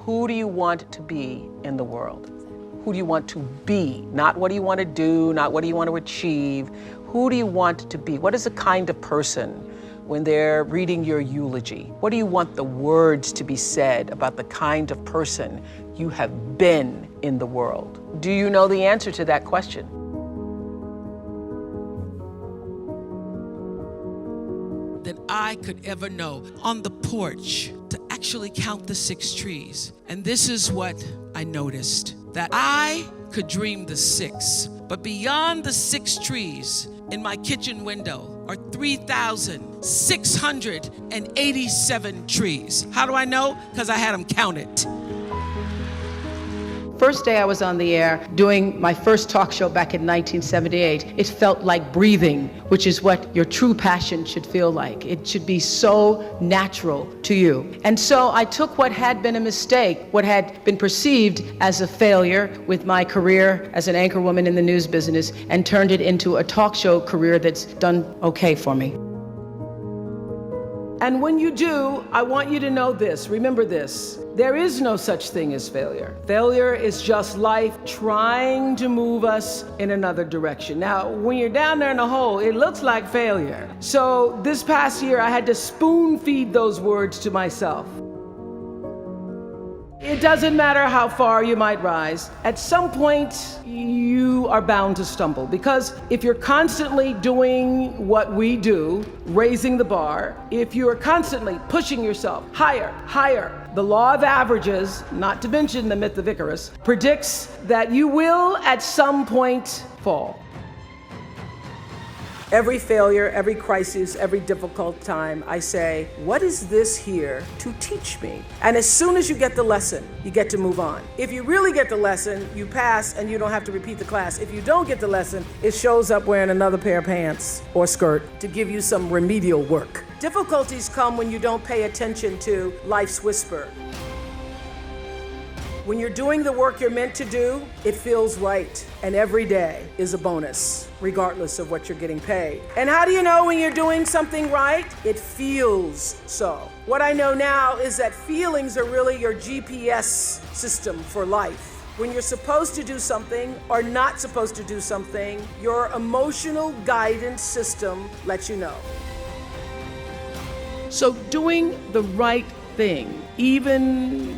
Who do you want to be in the world? Who do you want to be? Not what do you want to do, not what do you want to achieve. Who do you want to be? What is the kind of person when they're reading your eulogy? What do you want the words to be said about the kind of person you have been in the world? Do you know the answer to that question? That I could ever know. On the porch, to actually count the 6 trees. And this is what I noticed, that I could dream the 6, but beyond the 6 trees in my kitchen window are 3,687 trees. How do I know? Because I had them counted. First day I was on the air doing my first talk show back in 1978, it felt like breathing, which is what your true passion should feel like. It should be so natural to you. And so I took what had been a mistake, what had been perceived as a failure with my career as an anchorwoman in the news business, and turned it into a talk show career that's done okay for me. And when you do, I want you to know this, remember this, there is no such thing as failure. Failure is just life trying to move us in another direction. Now, when you're down there in a hole, it looks like failure. So this past year, I had to spoon feed those words to myself. It doesn't matter how far you might rise. At some point, you are bound to stumble, because if you're constantly doing what we do, raising the bar, if you are constantly pushing yourself higher, higher, the law of averages, not to mention the myth of Icarus, predicts that you will at some point fall. Every failure, every crisis, every difficult time, I say, what is this here to teach me? And as soon as you get the lesson, you get to move on. If you really get the lesson, you pass and you don't have to repeat the class. If you don't get the lesson, it shows up wearing another pair of pants or skirt to give you some remedial work. Difficulties come when you don't pay attention to life's whisper. When you're doing the work you're meant to do, it feels right. And every day is a bonus, regardless of what you're getting paid. And how do you know when you're doing something right? It feels so. What I know now is that feelings are really your GPS system for life. When you're supposed to do something or not supposed to do something, your emotional guidance system lets you know. So doing the right thing, even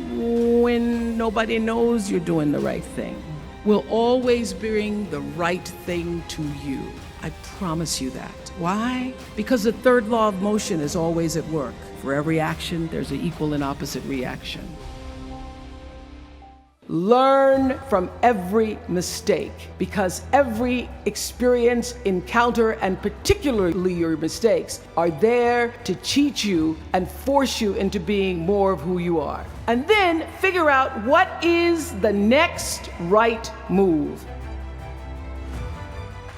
when nobody knows you're doing the right thing, will always bring the right thing to you. I promise you that. Why? Because the third law of motion is always at work. For every action, there's an equal and opposite reaction. Learn from every mistake, because every experience, encounter, and particularly your mistakes are there to teach you and force you into being more of who you are. And then figure out what is the next right move.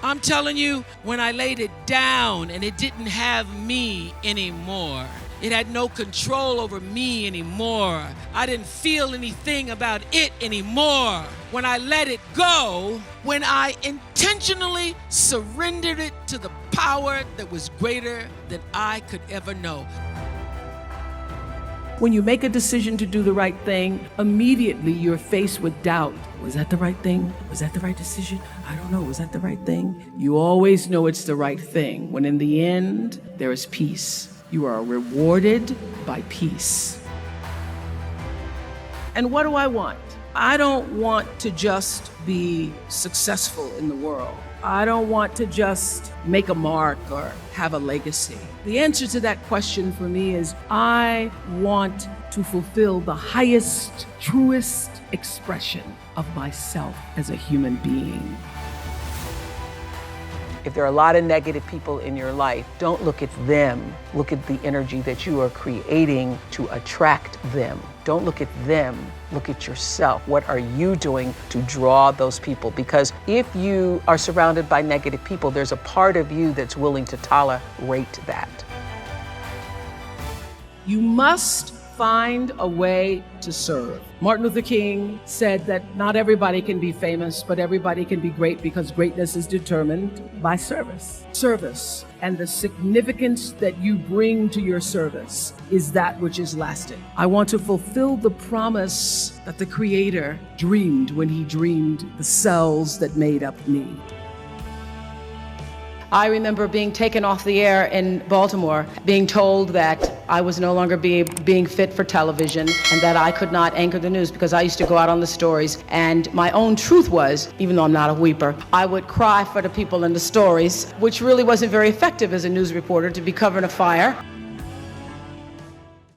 I'm telling you, when I laid it down and it didn't have me anymore, it had no control over me anymore. I didn't feel anything about it anymore. When I let it go, when I intentionally surrendered it to the power that was greater than I could ever know. When you make a decision to do the right thing, immediately you're faced with doubt. Was that the right thing? Was that the right decision? I don't know. Was that the right thing? You always know it's the right thing, when in the end, there is peace. You are rewarded by peace. And what do I want? I don't want to just be successful in the world. I don't want to just make a mark or have a legacy. The answer to that question for me is I want to fulfill the highest, truest expression of myself as a human being. If there are a lot of negative people in your life, don't look at them. Look at the energy that you are creating to attract them. Don't look at them, look at yourself. What are you doing to draw those people? Because if you are surrounded by negative people, there's a part of you that's willing to tolerate that. You must find a way to serve. Martin Luther King said that not everybody can be famous, but everybody can be great because greatness is determined by service. Service and the significance that you bring to your service is that which is lasting. I want to fulfill the promise that the Creator dreamed when He dreamed the cells that made up me. I remember being taken off the air in Baltimore, being told that I was no longer being fit for television and that I could not anchor the news because I used to go out on the stories. And my own truth was, even though I'm not a weeper, I would cry for the people in the stories, which really wasn't very effective as a news reporter to be covering a fire.